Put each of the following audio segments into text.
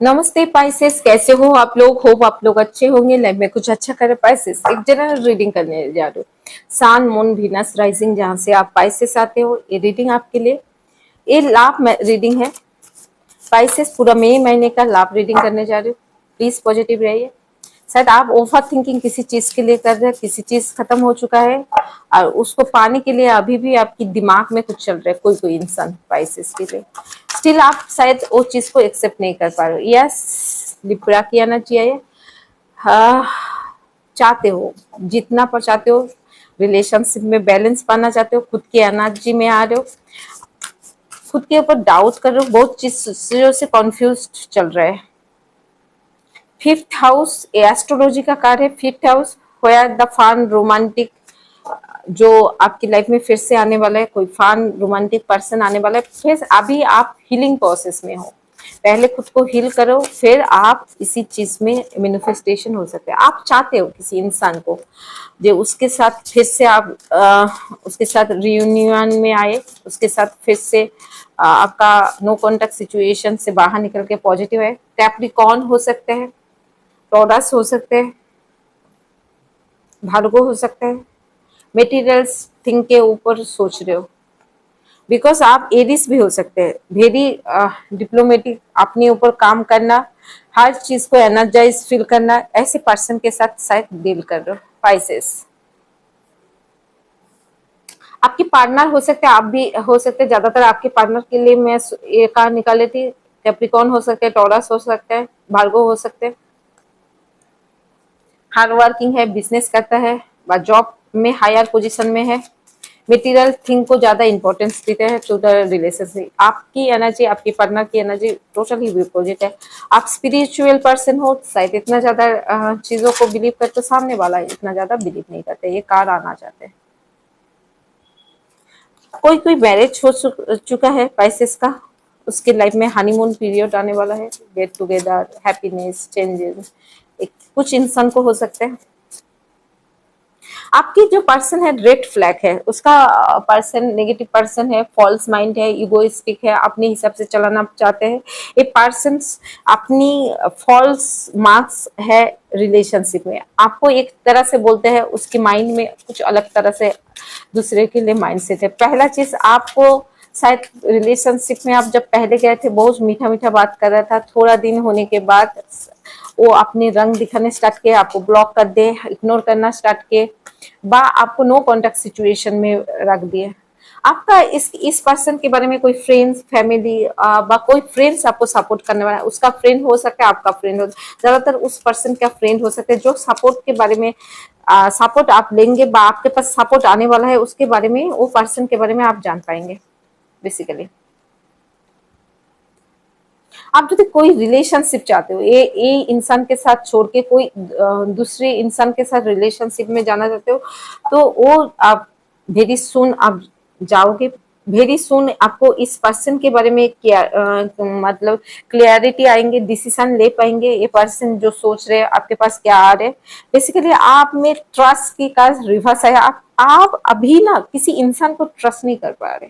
नमस्ते पाइसेस, कैसे हो आप लोग? होप आप लोग अच्छे होंगे। लाइफ में कुछ अच्छा करे। पाइसेस एक जनरल रीडिंग करने जा रहे हो। सन मून वीनस राइजिंग, जहां से आप पाइसेस आते हो, ये रीडिंग आपके लिए। ये लाभ रीडिंग है। पाइसेस पूरा मई महीने का लाभ रीडिंग करने जा रहे हो। प्लीज पॉजिटिव रहिए। शायद आप ओवर थिंकिंग किसी चीज के लिए कर रहे हैं, किसी चीज खत्म हो चुका है और उसको पाने के लिए अभी भी आपकी दिमाग में कुछ चल रहा है। कोई कोई इंसान पाइसेस के लिए स्टिल आप शायद वो चीज को एक्सेप्ट नहीं कर पा रहे हो। यस, लिब्रा की आना चाहिए। हाँ, चाहते हो, जितना पर चाहते हो, रिलेशनशिप में बैलेंस पाना चाहते हो, खुद की एनर्जी में आ रहे हो, खुद के ऊपर डाउट कर रहे हो, बहुत चीजों से कॉन्फ्यूज चल रहा है। फिफ्थ हाउस एस्ट्रोलॉजी का कार्य है। फिफ्थ हाउस होया द फन रोमांटिक, जो आपकी लाइफ में फिर से आने वाला है। कोई फन रोमांटिक पर्सन आने वाला है। फिर अभी आप हीलिंग प्रोसेस में हो। पहले खुद को हील करो, फिर आप इसी चीज में मैनिफेस्टेशन हो सकते हैं। आप चाहते हो किसी इंसान को, जो उसके साथ फिर से आप उसके साथ रियूनियन में आए, उसके साथ फिर से आपका नो कॉन्टेक्ट सिचुएशन से बाहर निकल के पॉजिटिव है। कैप्रिकॉर्न हो सकते हैं, टॉरस हो सकते हैं, भार्गो हो सकता है। मेटीरियल्स थिंग के ऊपर सोच रहे हो, बिकॉज आप एरिस भी हो सकते हैं। वेरी डिप्लोमेटिक, अपने ऊपर काम करना, हर चीज को एनर्जाइज फील करना, ऐसे पर्सन के साथ शायद डील कर रहे हो। पाइसेस आपकी पार्टनर हो सकते हैं, आप भी हो सकते हैं। ज्यादातर आपके पार्टनर के लिए मैं ये कार्ड निकाली थी। कैप्रिकॉर्न हो सकते हैं, टॉरस हो सकते हैं, भार्गो हो सकते हैं। हार्ड वर्किंग है, बिजनेस करता है, जॉब में हायर पोजीशन में है। मटेरियल थिंग को ज्यादा इंपॉर्टेंस देते हैं टू द रिलेशनशिप। आपकी एनर्जी, आपकी पार्टनर की एनर्जी टोटली विपोजिट है। आप स्पिरिचुअल पर्सन हो, शायद इतना ज्यादा चीजों को बिलीव करते, सामने वाला इतना ज्यादा बिलीव नहीं करते। ये कार आना चाहते हैं। कोई कोई मैरिज हो चुका है पाइसेस का, उसके लाइफ में हनीमून पीरियड आने वाला है। गेट टुगेदर, हैप्पीनेस, चेंजेस एक कुछ इंसान को हो सकते हैं। आपकी जो पर्सन है रेड फ्लैग है, उसका पर्सन नेगेटिव पर्सन है, फॉल्स माइंड है, इगोइस्टिक है, अपने हिसाब से चलाना चाहते हैं। ये पर्सन अपनी फॉल्स मार्क्स है रिलेशनशिप में। आपको एक तरह से बोलते हैं, उसके माइंड में कुछ अलग तरह से दूसरे के लिए माइंडसेट है। पहला चीज, आपको शायद रिलेशनशिप में आप जब पहले गए थे, बहुत मीठा मीठा बात कर रहा था, थोड़ा दिन होने के बाद वो अपने रंग दिखाने स्टार्ट किए, आपको ब्लॉक कर दे, इग्नोर करना स्टार्ट किए, बा आपको नो कॉन्टेक्ट सिचुएशन में रख दिए। आपका इस पर्सन के बारे में कोई फ्रेंड्स, फैमिली बा कोई फ्रेंड्स आपको सपोर्ट करने वाला है। उसका फ्रेंड हो सकता है, आपका फ्रेंड हो, ज्यादातर उस पर्सन का फ्रेंड हो सकता है, जो सपोर्ट के बारे में सपोर्ट आप लेंगे बा आपके पास सपोर्ट आने वाला है, उसके बारे में, वो पर्सन के बारे में आप जान पाएंगे बेसिकली। आप यदि कोई रिलेशनशिप चाहते हो, ये इंसान के साथ छोड़ के कोई दूसरे इंसान के साथ रिलेशनशिप में जाना चाहते हो, तो वो आप वेरी सुन आप जाओगे। वेरी सुन आपको इस पर्सन के बारे में क्या मतलब क्लियरिटी आएंगे, डिसीजन ले पाएंगे। ये पर्सन जो सोच रहे हैं आपके पास क्या आ रहे हैं, बेसिकली आप में ट्रस्ट की का रिवर्स है। आप अभी ना किसी इंसान को ट्रस्ट नहीं कर पा रहे।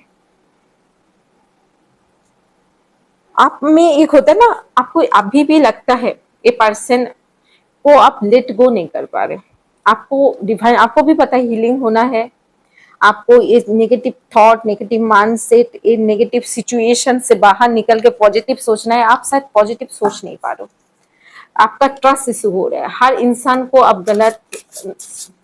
आप में एक होता है ना, आपको अभी भी लगता है ये पर्सन को आप लेट गो नहीं कर पा रहे। आपको डिवाइन, आपको भी पता है हीलिंग होना है। आपको ये नेगेटिव थॉट, नेगेटिव माइंडसेट, ये नेगेटिव सिचुएशन से बाहर निकल के पॉजिटिव सोचना है। आप शायद पॉजिटिव सोच नहीं पा रहे हो। आपका ट्रस्ट इशू हो रहा है। हर इंसान को आप गलत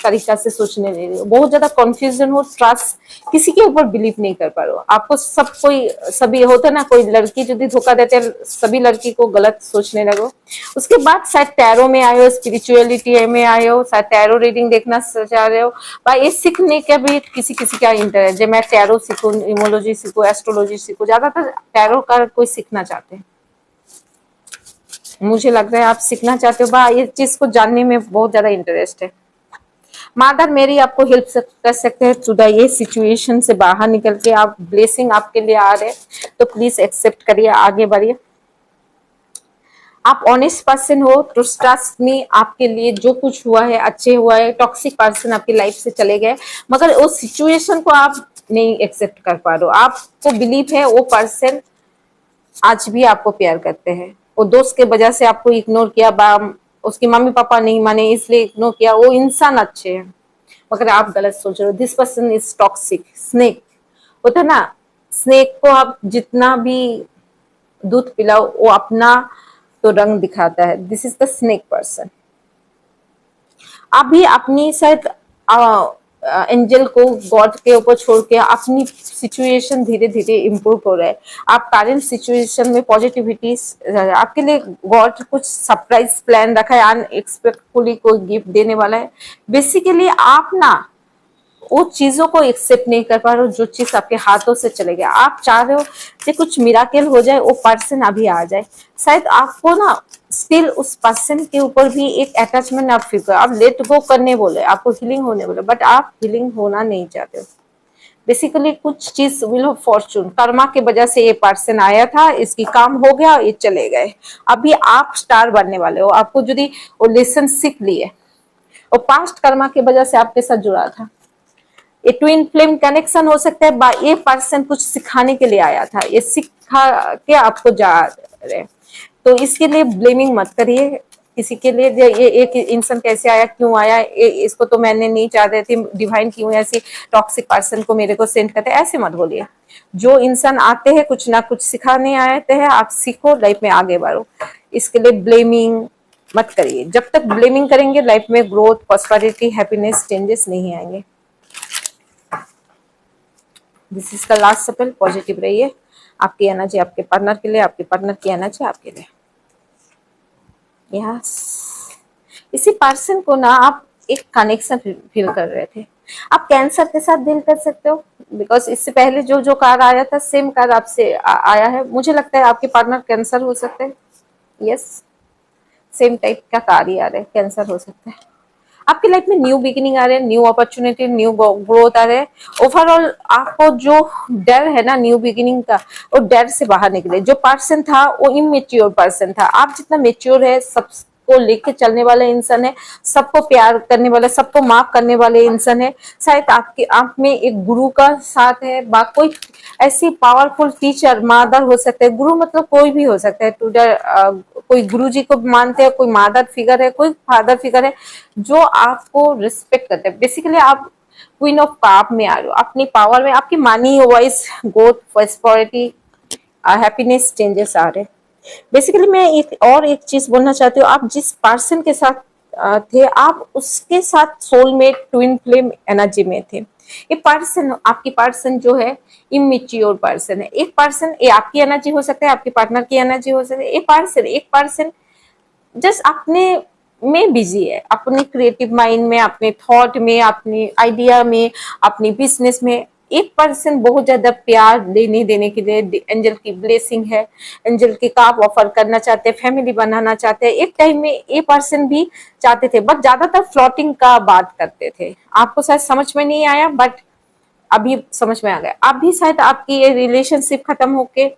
तरीका से सोचने दे रहे हो, बहुत ज्यादा कंफ्यूजन हो, ट्रस्ट किसी के ऊपर बिलीव नहीं कर पा रहे हो। आपको सब कोई सभी होता है ना, कोई लड़की यदि धोखा देते हैं, सभी लड़की को गलत सोचने लगो। उसके बाद शायद टैरो में आए हो, स्पिरिचुअलिटी में आए हो, शायद टैरो रीडिंग देखना चाह रहे हो, भाई ये सीखने का भी किसी किसी का इंटरेस्ट है। मैं टैरो सीखूं, इमोलॉजी सीखूं, एस्ट्रोलॉजी सीखूं, ज्यादातर टैरो का कोई सीखना चाहते हैं। मुझे लग रहा है आप सीखना चाहते हो, बा ये चीज को जानने में बहुत ज्यादा इंटरेस्ट है। मदर मेरी आपको हेल्प कर सकते हैं थ्रू द ये सिचुएशन से बाहर निकल के। आप ब्लेसिंग आपके लिए आ रहे हैं, तो प्लीज एक्सेप्ट करिए, आगे बढ़िए। आप ऑनेस्ट पर्सन हो, तो ट्रस्ट में आपके लिए जो कुछ हुआ है अच्छे हुआ है। टॉक्सिक पर्सन आपकी लाइफ से चले गए, मगर उस सिचुएशन को आप नहीं एक्सेप्ट कर पा रहे हो। आपको बिलीव है वो पर्सन आज भी आपको प्यार करते हैं, वो दोस्त के वजह से आपको इग्नोर किया, उसके मम्मी पापा नहीं माने इसलिए इग्नोर किया, वो इंसान अच्छे हैं मगर आप गलत सोच रहे हो। This person is toxic snake, होता ना, स्नेक को आप जितना भी दूध पिलाओ वो अपना तो रंग दिखाता है। This is the snake person. आप भी अपनी शायद एंजल को गॉड के ऊपर छोड़ के अपनी सिचुएशन धीरे धीरे इम्प्रूव हो रहा है। आप करंट सिचुएशन में पॉजिटिविटी, आपके लिए गॉड कुछ सरप्राइज प्लान रखा है, अनएक्सपेक्टेडली कोई गिफ्ट देने वाला है। बेसिकली आप ना वो चीजों को एक्सेप्ट नहीं कर पा रहे हो जो चीज आपके हाथों से चले गया। आप चाह रहे हो कि कुछ मिराकल हो जाए, वो पर्सन अभी आ जाए। शायद आपको ना स्टिल उस पर्सन के ऊपर भी एक अटैचमेंट आप फील करो। आप लेट गो करने बोले, आपको हीलिंग होने बोले, बट आप हीलिंग होना नहीं चाहते हो। बेसिकली कुछ चीज विल ऑफ फॉर्चून, कर्मा की वजह से ये पर्सन आया था, इसकी काम हो गया, ये चले गए। अभी आप स्टार बनने वाले हो। आपको यदि वो लेसन सीख लिए, और पास्ट कर्मा की वजह से आपके साथ जुड़ा था। ये ट्विन फ्लेम कनेक्शन हो सकता है। ये पर्सन कुछ सिखाने के लिए आया था, ये सिखा के आपको जा रहे, तो इसके लिए ब्लेमिंग मत करिए किसी के लिए। ये एक इंसान कैसे आया, क्यों आया, इसको तो मैंने नहीं चाहते थी, डिवाइन क्यों ऐसी टॉक्सिक पर्सन को मेरे को सेंड करते, ऐसे मत बोलिए। जो इंसान आते हैं कुछ ना कुछ सिखाने आते हैं, आप सीखो, लाइफ में आगे बढ़ो। इसके लिए ब्लेमिंग मत करिए। जब तक ब्लेमिंग करेंगे लाइफ में ग्रोथ, प्रॉस्पेरिटी, हैप्पीनेस, चेंजेस नहीं आएंगे। This is the last supple. Positive रहिए। आपकी एनर्जी आपके पार्टनर के लिए, आपके पार्टनर की एनर्जी आपके लिए। यस, इसी पर्सन को ना आप एक कनेक्शन फील कर रहे थे। आप कैंसर के साथ डील कर सकते हो, बिकॉज इससे पहले जो जो कार्ड आया था सेम कार्ड आपसे आया है। मुझे लगता है आपके पार्टनर कैंसर हो सकते हैं। यस, सेम टाइप का कार्ड ही आ रहा है, कैंसर हो सकता है। आपकी लाइफ में न्यू बिगिनिंग आ रहे हैं, न्यू अपॉर्चुनिटी, न्यू ग्रोथ आ रहे हैं। ओवरऑल आपको जो डर है ना न्यू बिगिनिंग का, वो डर से बाहर निकले। जो पर्सन था वो इमेच्योर पर्सन था, आप जितना मेच्योर है, सबको लेके चलने वाला इंसान है, सबको प्यार करने वाला, सबको माफ करने वाले इंसान है। शायद आपके आप में एक गुरु का साथ है, कोई ऐसी पावरफुल टीचर, मदर हो सकते हैं। गुरु मतलब कोई भी हो सकता है। कोई गुरु जी को मानते हैं, कोई मदर फिगर है, कोई फादर फिगर है जो आपको रिस्पेक्ट करते हैं। बेसिकली आप क्वीन ऑफ पाप में आ रहे हो, अपनी पावर में। आपकी money wise growth, prosperity, happiness, changes आ रहे हैं। बेसिकली मैं एक चीज बोलना चाहती हूँ। आप जिस पर्सन के साथ थे, आप उसके साथ सोलमेट, ट्विन फ्लेम एनर्जी में थे। ये पर्सन, आपकी पर्सन जो है इमेच्योर पर्सन है। एक पर्सन, ये आपकी एनर्जी हो सकता है, आपके पार्टनर की एनर्जी हो सकती है। एक पर्सन जस्ट अपने में बिजी है, अपने क्रिएटिव माइंड में, अपने थॉट में, अपनी आइडिया में, अपनी बिजनेस में। एक पर्सन बहुत ज्यादा प्यार देने के लिए एंजल की ब्लेसिंग है, एंजल की काम ऑफर करना चाहते हैं, फैमिली बनाना चाहते हैं। एक टाइम में ये पर्सन भी चाहते थे, बट ज्यादातर फ्लॉटिंग का बात करते थे। आपको शायद समझ में नहीं आया, बट अभी समझ में आ गया। अभी शायद आपकी ये रिलेशनशिप खत्म होके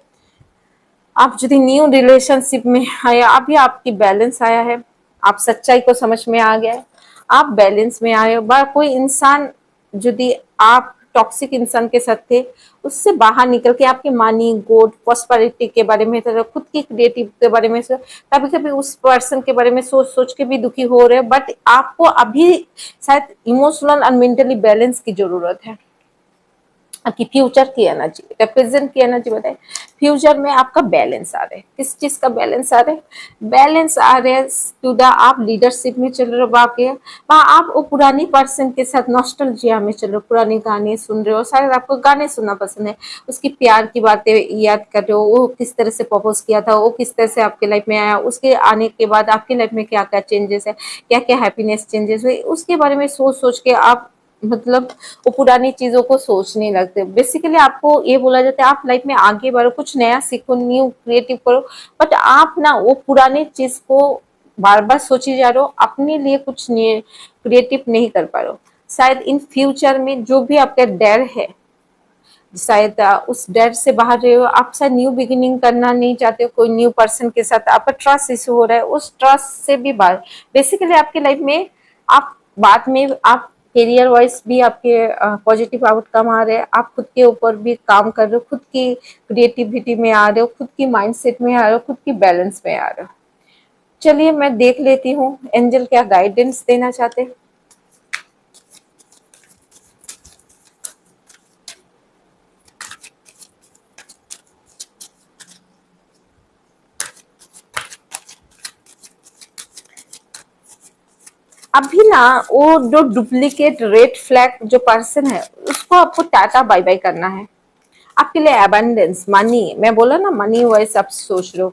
आप यदि न्यू रिलेशनशिप में आया, अभी आपकी बैलेंस आया है, आप सच्चाई को समझ में आ गया है, आप बैलेंस में आए हो। कोई इंसान यदि आप टॉक्सिक इंसान के साथ थे, उससे बाहर निकल के आपके मनी, गोड, प्रॉस्पेरिटी के बारे में, खुद की क्रिएटिव के बारे में, कभी कभी उस पर्सन के बारे में सोच सोच के भी दुखी हो रहे हैं। बट आपको अभी शायद इमोशनल और मेंटली बैलेंस की जरूरत है। आपकी फ्यूचर की एनर्जी, प्रेजेंट की एनर्जी बताए। फ्यूचर में आपका बैलेंस आ रहा है। किस चीज का बैलेंस आ रहा है? बैलेंस आ रहा है टू द, आप लीडरशिप में चल रहे हो, वहाँ आप वो पुरानी पर्सन के साथ नॉस्टैल्जिया में चल रहे हो, पुराने गाने सुन रहे हो। शायद आपको गाने सुनना पसंद है, उसकी प्यार की बातें याद कर रहे हो, वो किस तरह से प्रपोज किया था, वो किस तरह से आपके लाइफ में आया, उसके आने के बाद आपकी लाइफ में क्या क्या चेंजेस है, क्या क्या हैप्पीनेस चेंजेस हुए, उसके बारे में सोच सोच के आप मतलब वो पुरानी चीजों को सोचने लगते। बेसिकली आपको ये बोला जाता है आप लाइफ में आगे बढ़ो, कुछ नया सीखो, न्यू क्रिएटिव करो, बट आप ना वो पुरानी चीज को बार बार सोची जा रहे हो, अपने लिए कुछ क्रिएटिव नहीं कर पा रहे हो। शायद इन फ्यूचर में जो भी आपका डर है, शायद उस डर से बाहर रहे हो। आप शायद न्यू बिगिनिंग करना नहीं चाहते हो, कोई न्यू पर्सन के साथ आपका ट्रस्ट इशू हो रहा है, उस ट्रस्ट से भी बाहर। बेसिकली आपकी लाइफ में आप बाद में आप करियर वाइज भी आपके पॉजिटिव आउटकम आ रहे हैं, आप खुद के ऊपर भी काम कर रहे हो, खुद की क्रिएटिविटी में आ रहे हो, खुद की माइंडसेट में आ रहे हो, खुद की बैलेंस में आ रहे हो। चलिए मैं देख लेती हूँ एंजल क्या गाइडेंस देना चाहते हैं। अभी ना वो जो डुप्लीकेट रेड फ्लैग जो पर्सन है उसको आपको टाटा बाय बाय करना है। आपके लिए अबंडेंस मनी, मैं बोला ना मनी वाइज आप सोच रहे हो,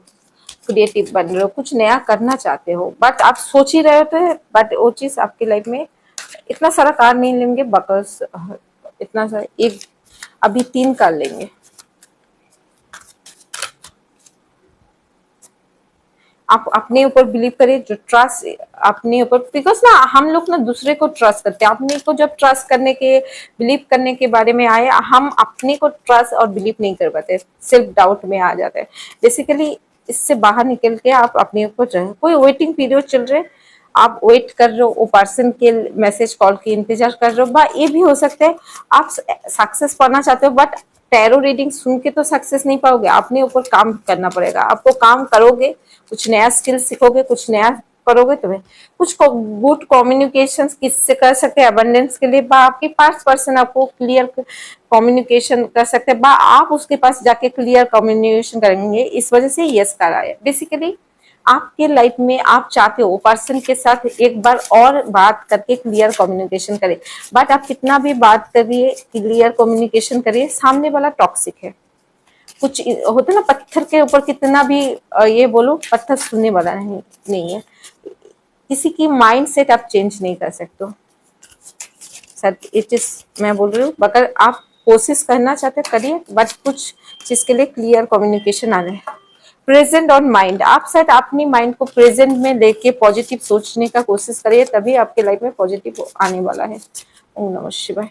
क्रिएटिव बन रहे हो, कुछ नया करना चाहते हो, बट आप सोच ही रहे होते हैं, बट वो चीज आपकी लाइफ में इतना सारा कार नहीं लेंगे, बकस इतना सारा एक अभी 3 कार लेंगे। आप अपने ऊपर बिलीव करिए, जो ट्रस्ट अपने ऊपर, बिकॉज ना हम लोग ना दूसरे को ट्रस्ट करते हैं, अपने को जब ट्रस्ट करने के बिलीव करने के बारे में आए, हम अपने को ट्रस्ट और बिलीव नहीं कर पाते, सेल्फ डाउट में आ जाते हैं। बेसिकली इससे बाहर निकल के आप अपने ऊपर रहे। कोई वेटिंग पीरियड चल रहे, आप वेट कर रहे हो, वो पर्सन के मैसेज कॉल की इंतजार कर रहे हो, बा ये भी हो सकता है आप सक्सेस पाना चाहते हो, बट टैरो रीडिंग सुन के तो सक्सेस नहीं पाओगे, अपने ऊपर काम करना पड़ेगा। आपको काम करोगे, कुछ नया स्किल सीखोगे, कुछ नया करोगे, तुम्हें कुछ गुड कम्युनिकेशन किससे कर सकते हैं अबंडेंस के लिए, बा आपके पास पर्सन आपको क्लियर कम्युनिकेशन कर सकते हैं, बा आप उसके पास जाके क्लियर कम्युनिकेशन करेंगे, इस वजह से यस कर आया। बेसिकली आपके लाइफ में आप चाहते हो पर्सन के साथ एक बार और बात करके क्लियर कम्युनिकेशन करें, बट आप कितना भी बात करिए, क्लियर कम्युनिकेशन करिए, सामने वाला टॉक्सिक है। कुछ होता है ना, पत्थर के ऊपर कितना भी ये बोलो, पत्थर सुनने वाला नहीं है। किसी की माइंड सेट आप चेंज नहीं कर सकते हो। सर इट इज, मैं बोल रही हूँ, अगर आप कोशिश करना चाहते करिए, बट कुछ चीज के लिए क्लियर कम्युनिकेशन आना है। प्रेजेंट और माइंड, आप शायद अपनी माइंड को प्रेजेंट में लेके पॉजिटिव सोचने का कोशिश करिए, तभी आपके लाइफ में पॉजिटिव आने वाला है। ओम नमः शिवाय।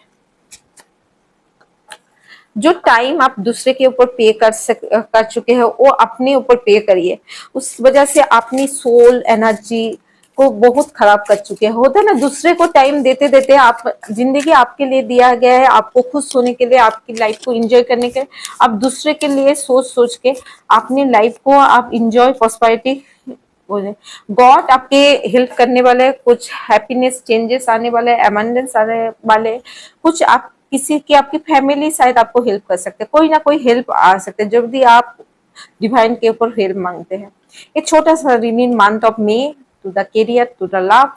जो टाइम आप दूसरे के ऊपर पे कर चुके हैं, वो अपने ऊपर पे करिए। उस वजह से अपनी सोल एनर्जी को बहुत खराब कर चुके हैं। होता है ना, दूसरे को टाइम देते देते आप, जिंदगी आपके लिए दिया गया है, आपको खुश होने के लिए, आपकी लाइफ को एंजॉय करने के लिए, आप दूसरे के लिए सोच सोच के अपनी लाइफ को आप इंजॉय प्रॉस्पेरिटी बोले, गॉड आपके हेल्प करने वाले, कुछ हैप्पीनेस चेंजेस आने वाले, एबंडेंस आने वाले, कुछ आप किसी की आपकी फैमिली शायद आपको हेल्प कर सकते हैं, कोई ना कोई हेल्प आ सकते हैं जब भी आप डिवाइन के ऊपर हेल्प मांगते हैं। एक छोटा सा reading month of May to the career to the love,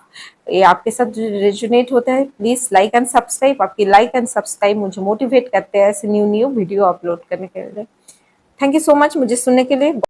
ये आपके साथ रेजोनेट होता है, प्लीज लाइक एंड सब्सक्राइब। आपकी लाइक एंड सब्सक्राइब मुझे मोटिवेट करते हैं ऐसे न्यू वीडियो अपलोड करने के लिए। थैंक यू सो मच मुझे सुनने के लिए।